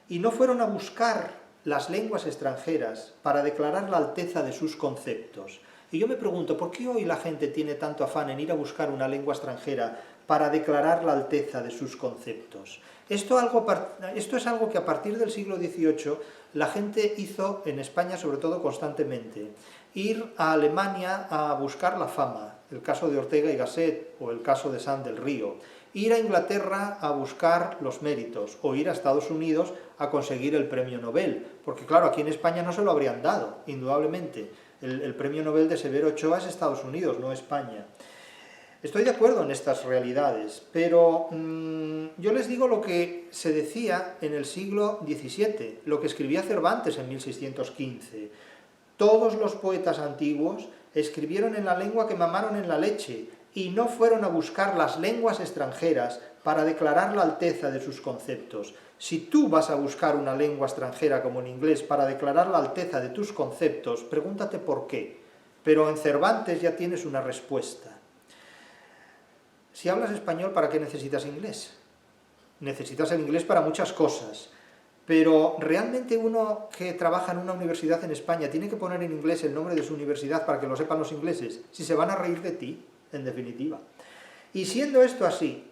Y no fueron a buscar las lenguas extranjeras para declarar la alteza de sus conceptos. Y yo me pregunto, ¿por qué hoy la gente tiene tanto afán en ir a buscar una lengua extranjera para declarar la alteza de sus conceptos? Esto es algo que a partir del siglo XVIII la gente hizo en España, sobre todo constantemente. Ir a Alemania a buscar la fama, el caso de Ortega y Gasset o el caso de Sanz del Río. Ir a Inglaterra a buscar los méritos, o ir a Estados Unidos a conseguir el premio Nobel, porque claro, aquí en España no se lo habrían dado, indudablemente. El premio Nobel de Severo Ochoa es Estados Unidos, no España. Estoy de acuerdo en estas realidades, pero yo les digo lo que se decía en el siglo XVII, lo que escribía Cervantes en 1615. Todos los poetas antiguos escribieron en la lengua que mamaron en la leche, y no fueron a buscar las lenguas extranjeras para declarar la alteza de sus conceptos. Si tú vas a buscar una lengua extranjera como en inglés para declarar la alteza de tus conceptos, pregúntate por qué. Pero en Cervantes ya tienes una respuesta. Si hablas español, ¿para qué necesitas inglés? Necesitas el inglés para muchas cosas. Pero realmente uno que trabaja en una universidad en España tiene que poner en inglés el nombre de su universidad para que lo sepan los ingleses, si se van a reír de ti, en definitiva. Y siendo esto así,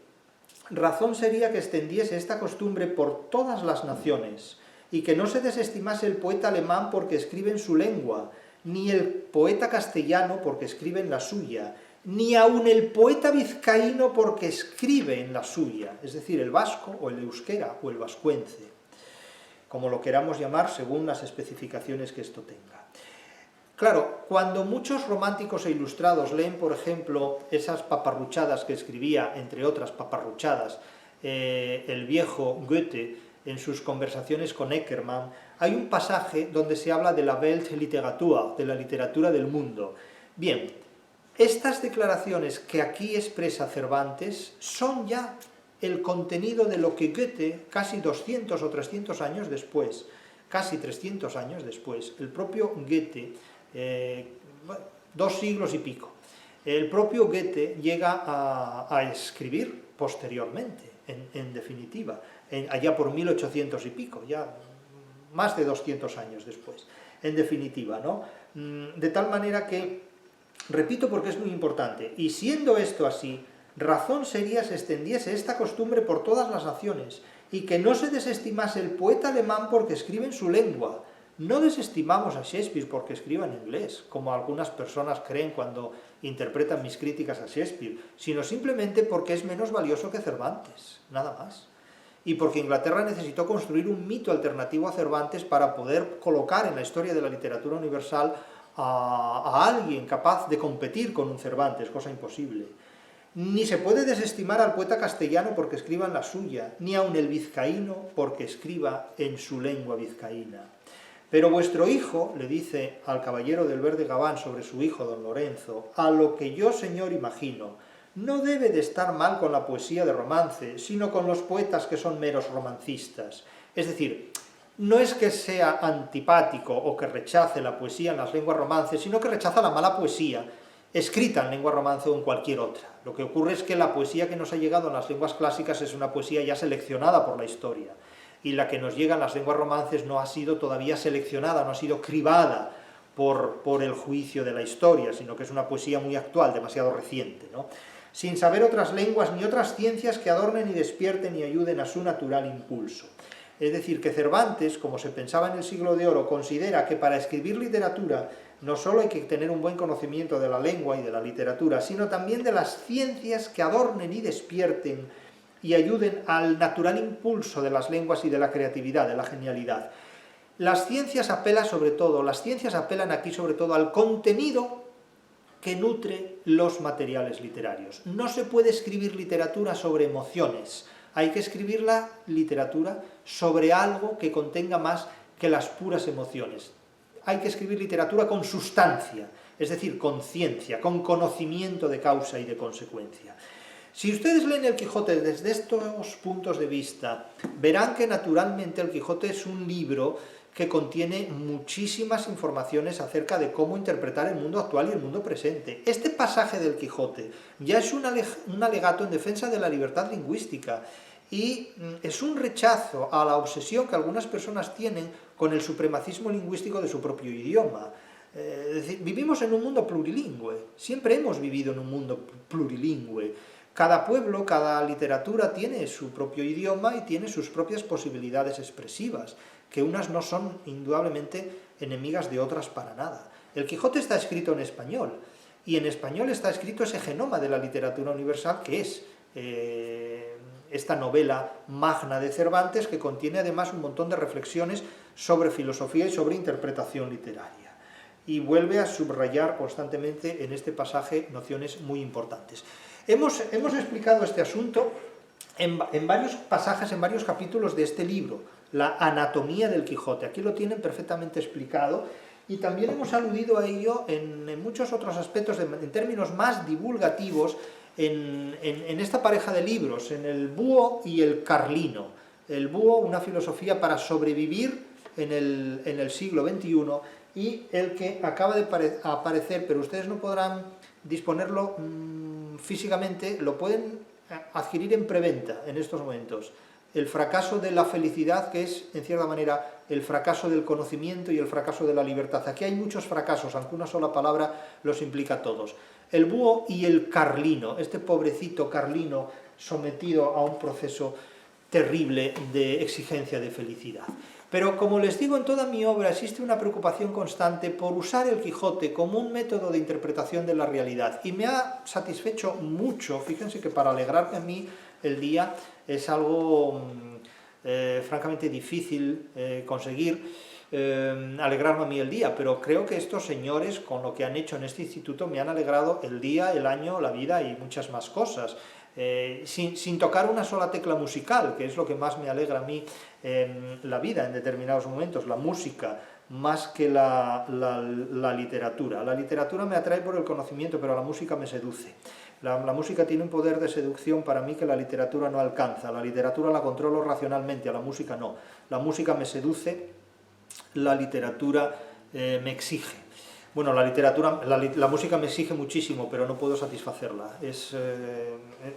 razón sería que extendiese esta costumbre por todas las naciones, y que no se desestimase el poeta alemán porque escribe en su lengua, ni el poeta castellano porque escribe en la suya, ni aun el poeta vizcaíno porque escribe en la suya, es decir, el vasco, o el euskera, o el vascuence, como lo queramos llamar según las especificaciones que esto tenga. Claro, cuando muchos románticos e ilustrados leen, por ejemplo, esas paparruchadas que escribía, entre otras paparruchadas, el viejo Goethe en sus conversaciones con Eckermann, hay un pasaje donde se habla de la Weltliteratur, de la literatura del mundo. Bien, estas declaraciones que aquí expresa Cervantes son ya el contenido de lo que Goethe, casi 200 o 300 años después, casi 300 años después, el propio Goethe, 2 siglos y pico, el propio Goethe llega a escribir posteriormente, en definitiva, allá por 1800 y pico, ya más de 200 años después, en definitiva, ¿no? De tal manera que, repito porque es muy importante, y siendo esto así, razón sería se extendiese esta costumbre por todas las naciones, y que no se desestimase el poeta alemán porque escribe en su lengua. No desestimamos a Shakespeare porque escriba en inglés, como algunas personas creen cuando interpretan mis críticas a Shakespeare, sino simplemente porque es menos valioso que Cervantes, nada más. Y porque Inglaterra necesitó construir un mito alternativo a Cervantes para poder colocar en la historia de la literatura universal a alguien capaz de competir con un Cervantes, cosa imposible. Ni se puede desestimar al poeta castellano porque escriba en la suya, ni aun el vizcaíno porque escriba en su lengua vizcaína. Pero vuestro hijo, le dice al caballero del verde gabán sobre su hijo don Lorenzo, a lo que yo, señor, imagino, no debe de estar mal con la poesía de romance, sino con los poetas que son meros romancistas. Es decir, no es que sea antipático o que rechace la poesía en las lenguas romances, sino que rechaza la mala poesía, escrita en lengua romance o en cualquier otra. Lo que ocurre es que la poesía que nos ha llegado en las lenguas clásicas es una poesía ya seleccionada por la historia, y la que nos llega en las lenguas romances no ha sido todavía seleccionada, no ha sido cribada por el juicio de la historia, sino que es una poesía muy actual, demasiado reciente, ¿no? sin saber otras lenguas ni otras ciencias que adornen y despierten y ayuden a su natural impulso. Es decir, que Cervantes, como se pensaba en el siglo de oro, considera que para escribir literatura no solo hay que tener un buen conocimiento de la lengua y de la literatura, sino también de las ciencias que adornen y despierten y ayuden al natural impulso de las lenguas y de la creatividad, de la genialidad. Las ciencias apelan aquí sobre todo al contenido que nutre los materiales literarios. No se puede escribir literatura sobre emociones, hay que escribir la literatura sobre algo que contenga más que las puras emociones. Hay que escribir literatura con sustancia, es decir, con ciencia, con conocimiento de causa y de consecuencia. Si ustedes leen el Quijote desde estos puntos de vista, verán que naturalmente el Quijote es un libro que contiene muchísimas informaciones acerca de cómo interpretar el mundo actual y el mundo presente. Este pasaje del Quijote ya es un alegato en defensa de la libertad lingüística y es un rechazo a la obsesión que algunas personas tienen con el supremacismo lingüístico de su propio idioma. Es decir, vivimos en un mundo plurilingüe, siempre hemos vivido en un mundo plurilingüe. Cada pueblo, cada literatura tiene su propio idioma y tiene sus propias posibilidades expresivas, que unas no son indudablemente enemigas de otras para nada. El Quijote está escrito en español, y en español está escrito ese genoma de la literatura universal que es esta novela magna de Cervantes, que contiene además un montón de reflexiones sobre filosofía y sobre interpretación literaria. Y vuelve a subrayar constantemente en este pasaje nociones muy importantes. Hemos explicado este asunto en varios pasajes, en varios capítulos de este libro, la anatomía del Quijote. Aquí lo tienen perfectamente explicado y también hemos aludido a ello en muchos otros aspectos, en términos más divulgativos, en esta pareja de libros, en el Búho y el Carlino. El Búho, una filosofía para sobrevivir en el siglo XXI, y el que acaba de aparecer, pero ustedes no podrán disponerlo físicamente, lo pueden adquirir en preventa en estos momentos. El fracaso de la felicidad, que es, en cierta manera, el fracaso del conocimiento y el fracaso de la libertad. Aquí hay muchos fracasos, aunque una sola palabra los implica a todos. El Búho y el Carlino, este pobrecito Carlino sometido a un proceso terrible de exigencia de felicidad. Pero, como les digo, en toda mi obra existe una preocupación constante por usar el Quijote como un método de interpretación de la realidad. Y me ha satisfecho mucho. Fíjense que para alegrarme a mí el día es algo francamente difícil conseguir alegrarme a mí el día, pero creo que estos señores, con lo que han hecho en este instituto, me han alegrado el día, el año, la vida y muchas más cosas. Sin tocar una sola tecla musical, que es lo que más me alegra a mí en la vida en determinados momentos, la música, más que la literatura. La literatura me atrae por el conocimiento, pero la música me seduce. La música tiene un poder de seducción para mí que la literatura no alcanza. La literatura la controlo racionalmente, a la música no. La música me seduce, la literatura me exige. Bueno, la música me exige muchísimo, pero no puedo satisfacerla.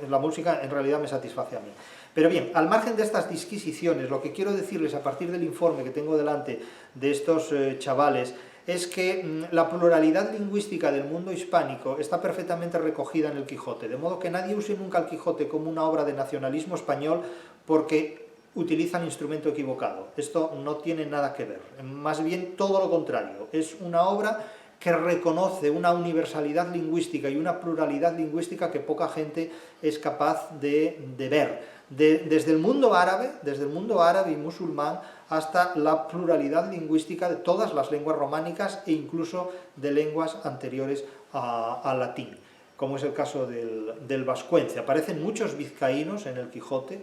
La música en realidad me satisface a mí. Pero bien, al margen de estas disquisiciones, lo que quiero decirles a partir del informe que tengo delante de estos chavales es que la pluralidad lingüística del mundo hispánico está perfectamente recogida en el Quijote, de modo que nadie use nunca el Quijote como una obra de nacionalismo español porque utilizan instrumento equivocado. Esto no tiene nada que ver, más bien todo lo contrario. Es una obra que reconoce una universalidad lingüística y una pluralidad lingüística que poca gente es capaz de ver. Desde el mundo árabe y musulmán hasta la pluralidad lingüística de todas las lenguas románicas e incluso de lenguas anteriores al latín, como es el caso del vascuence. Aparecen muchos vizcaínos en el Quijote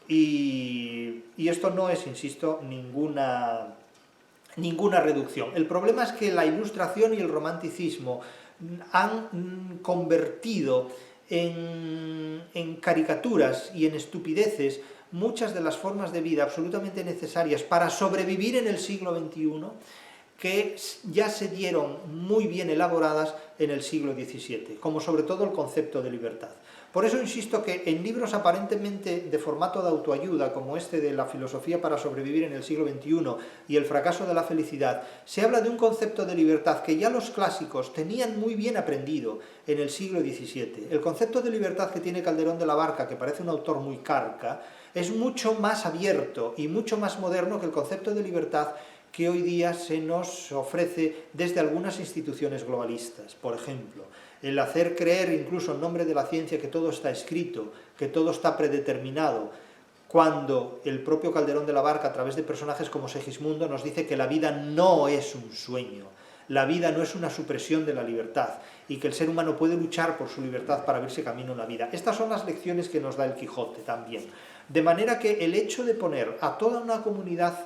y esto no es, insisto, ninguna reducción. El problema es que la Ilustración y el Romanticismo han convertido en caricaturas y en estupideces muchas de las formas de vida absolutamente necesarias para sobrevivir en el siglo XXI, que ya se dieron muy bien elaboradas en el siglo XVII, como sobre todo el concepto de libertad. Por eso insisto que en libros aparentemente de formato de autoayuda, como este de La filosofía para sobrevivir en el siglo XXI y El fracaso de la felicidad, se habla de un concepto de libertad que ya los clásicos tenían muy bien aprendido en el siglo XVII. El concepto de libertad que tiene Calderón de la Barca, que parece un autor muy carca, es mucho más abierto y mucho más moderno que el concepto de libertad que hoy día se nos ofrece desde algunas instituciones globalistas. Por ejemplo, el hacer creer, incluso en nombre de la ciencia, que todo está escrito, que todo está predeterminado, cuando el propio Calderón de la Barca, a través de personajes como Segismundo, nos dice que la vida no es un sueño, la vida no es una supresión de la libertad, y que el ser humano puede luchar por su libertad para abrirse camino en la vida. Estas son las lecciones que nos da el Quijote también. De manera que el hecho de poner a toda una comunidad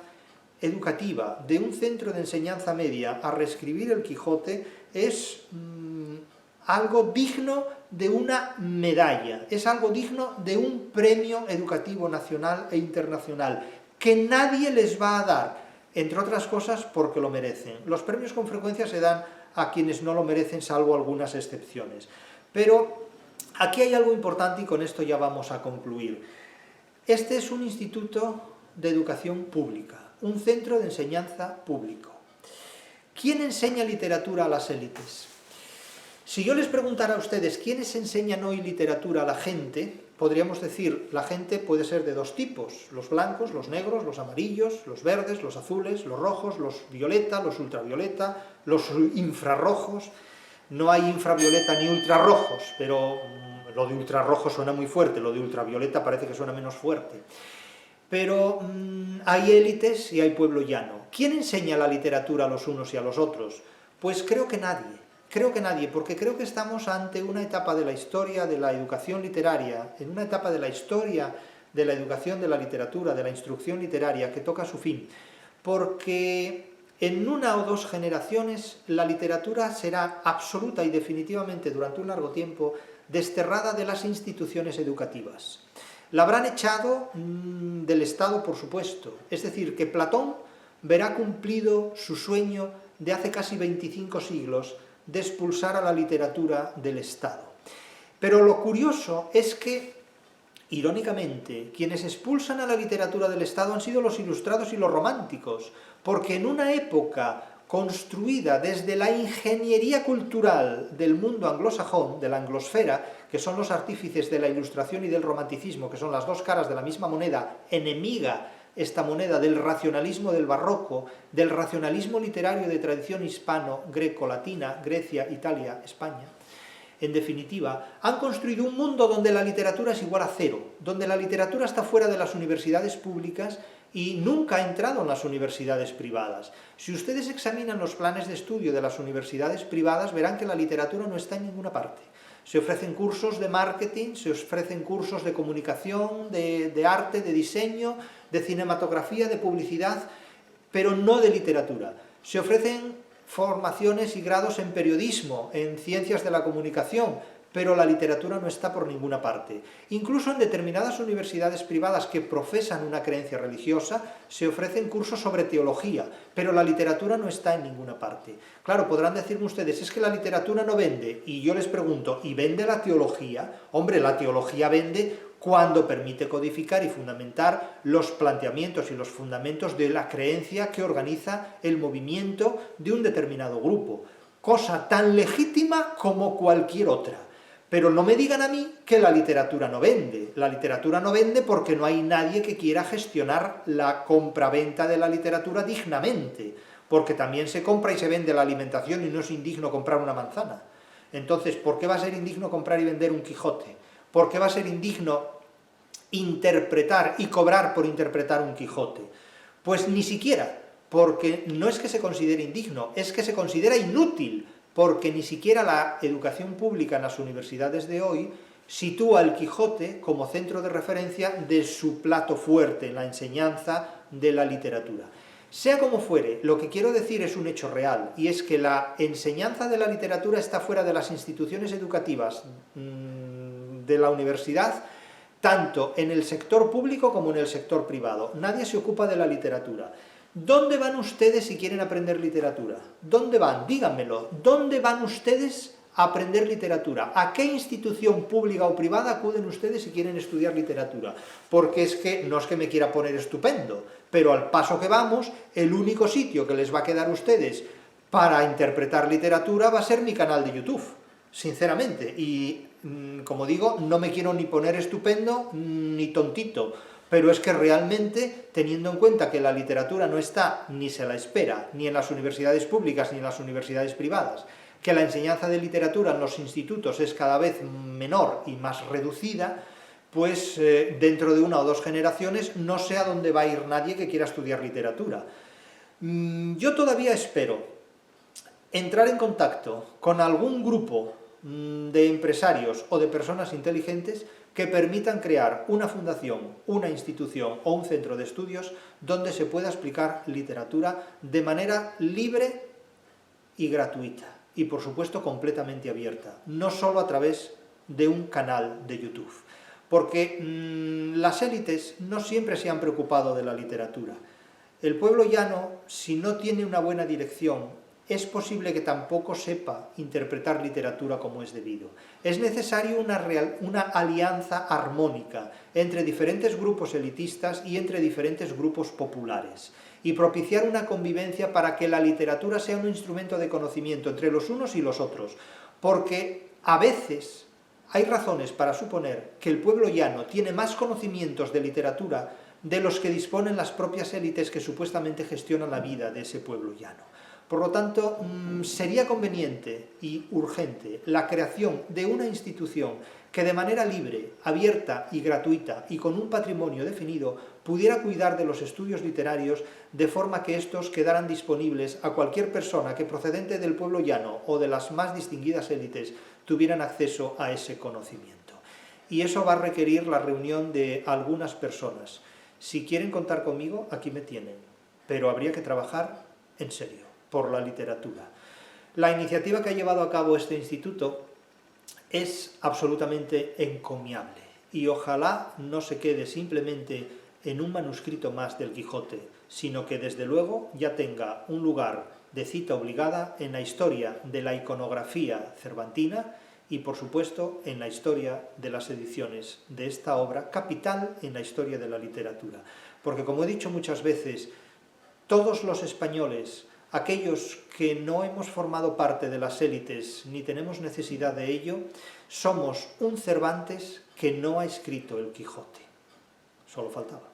educativa de un centro de enseñanza media a reescribir el Quijote es algo digno de una medalla, es algo digno de un premio educativo nacional e internacional, que nadie les va a dar, entre otras cosas porque lo merecen. Los premios con frecuencia se dan a quienes no lo merecen, salvo algunas excepciones. Pero aquí hay algo importante y con esto ya vamos a concluir. Este es un instituto de educación pública, un centro de enseñanza público. ¿Quién enseña literatura a las élites? Si yo les preguntara a ustedes quiénes enseñan hoy literatura a la gente, podríamos decir, la gente puede ser de dos tipos, los blancos, los negros, los amarillos, los verdes, los azules, los rojos, los violeta, los ultravioleta, los infrarrojos. No hay infravioleta ni ultrarrojos, pero lo de ultrarrojo suena muy fuerte, lo de ultravioleta parece que suena menos fuerte. Pero hay élites y hay pueblo llano. ¿Quién enseña la literatura a los unos y a los otros? Pues creo que nadie, porque creo que estamos ante una etapa de la historia de la educación literaria, en una etapa de la historia de la educación de la literatura, de la instrucción literaria, que toca su fin, porque en una o dos generaciones la literatura será absoluta y definitivamente durante un largo tiempo desterrada de las instituciones educativas. La habrán echado del Estado, por supuesto, es decir, que Platón verá cumplido su sueño de hace casi 25 siglos de expulsar a la literatura del Estado. Pero lo curioso es que, irónicamente, quienes expulsan a la literatura del Estado han sido los ilustrados y los románticos, porque en una época construida desde la ingeniería cultural del mundo anglosajón, de la anglosfera, que son los artífices de la ilustración y del romanticismo, que son las dos caras de la misma moneda, enemiga esta moneda del racionalismo del barroco, del racionalismo literario de tradición hispano-greco-latina, Grecia, Italia, España. En definitiva, han construido un mundo donde la literatura es igual a cero, donde la literatura está fuera de las universidades públicas y nunca ha entrado en las universidades privadas. Si ustedes examinan los planes de estudio de las universidades privadas, verán que la literatura no está en ninguna parte. Se ofrecen cursos de marketing, se ofrecen cursos de comunicación, de arte, de diseño, de cinematografía, de publicidad, pero no de literatura. Se ofrecen formaciones y grados en periodismo, en ciencias de la comunicación, pero la literatura no está por ninguna parte. Incluso en determinadas universidades privadas que profesan una creencia religiosa, se ofrecen cursos sobre teología, pero la literatura no está en ninguna parte. Claro, podrán decirme ustedes, es que la literatura no vende, y yo les pregunto, ¿y vende la teología? Hombre, la teología vende cuando permite codificar y fundamentar los planteamientos y los fundamentos de la creencia que organiza el movimiento de un determinado grupo, cosa tan legítima como cualquier otra. Pero no me digan a mí que la literatura no vende. La literatura no vende porque no hay nadie que quiera gestionar la compraventa de la literatura dignamente, porque también se compra y se vende la alimentación y no es indigno comprar una manzana. Entonces, ¿por qué va a ser indigno comprar y vender un Quijote? ¿Por qué va a ser indigno interpretar y cobrar por interpretar un Quijote? Pues ni siquiera, porque no es que se considere indigno, es que se considera inútil, porque ni siquiera la educación pública en las universidades de hoy sitúa el Quijote como centro de referencia de su plato fuerte en la enseñanza de la literatura. Sea como fuere, lo que quiero decir es un hecho real, y es que la enseñanza de la literatura está fuera de las instituciones educativas de la universidad, tanto en el sector público como en el sector privado. Nadie se ocupa de la literatura. ¿Dónde van ustedes si quieren aprender literatura? ¿Dónde van? Díganmelo. ¿Dónde van ustedes aprender literatura. ¿A qué institución pública o privada acuden ustedes si quieren estudiar literatura? Porque es que, no es que me quiera poner estupendo, pero al paso que vamos, el único sitio que les va a quedar a ustedes para interpretar literatura va a ser mi canal de YouTube, sinceramente. Y, como digo, no me quiero ni poner estupendo ni tontito, pero es que realmente, teniendo en cuenta que la literatura no está, ni se la espera, ni en las universidades públicas ni en las universidades privadas, que la enseñanza de literatura en los institutos es cada vez menor y más reducida, pues dentro de 1 o 2 generaciones no sé a dónde va a ir nadie que quiera estudiar literatura. Yo todavía espero entrar en contacto con algún grupo de empresarios o de personas inteligentes que permitan crear una fundación, una institución o un centro de estudios donde se pueda explicar literatura de manera libre y gratuita, y por supuesto completamente abierta, no solo a través de un canal de YouTube, porque las élites no siempre se han preocupado de la literatura. El pueblo llano, si no tiene una buena dirección, es posible que tampoco sepa interpretar literatura como es debido. Es necesario una alianza armónica entre diferentes grupos elitistas y entre diferentes grupos populares, y propiciar una convivencia para que la literatura sea un instrumento de conocimiento entre los unos y los otros, porque a veces hay razones para suponer que el pueblo llano tiene más conocimientos de literatura de los que disponen las propias élites que supuestamente gestionan la vida de ese pueblo llano. Por lo tanto, sería conveniente y urgente la creación de una institución que de manera libre, abierta y gratuita y con un patrimonio definido pudiera cuidar de los estudios literarios de forma que estos quedaran disponibles a cualquier persona que procedente del pueblo llano o de las más distinguidas élites tuvieran acceso a ese conocimiento. Y eso va a requerir la reunión de algunas personas. Si quieren contar conmigo, aquí me tienen, pero habría que trabajar en serio por la literatura. La iniciativa que ha llevado a cabo este instituto es absolutamente encomiable y ojalá no se quede simplemente en un manuscrito más del Quijote, sino que desde luego ya tenga un lugar de cita obligada en la historia de la iconografía cervantina y, por supuesto, en la historia de las ediciones de esta obra capital en la historia de la literatura. Porque, como he dicho muchas veces, todos los españoles, aquellos que no hemos formado parte de las élites ni tenemos necesidad de ello, somos un Cervantes que no ha escrito el Quijote. Solo faltaba.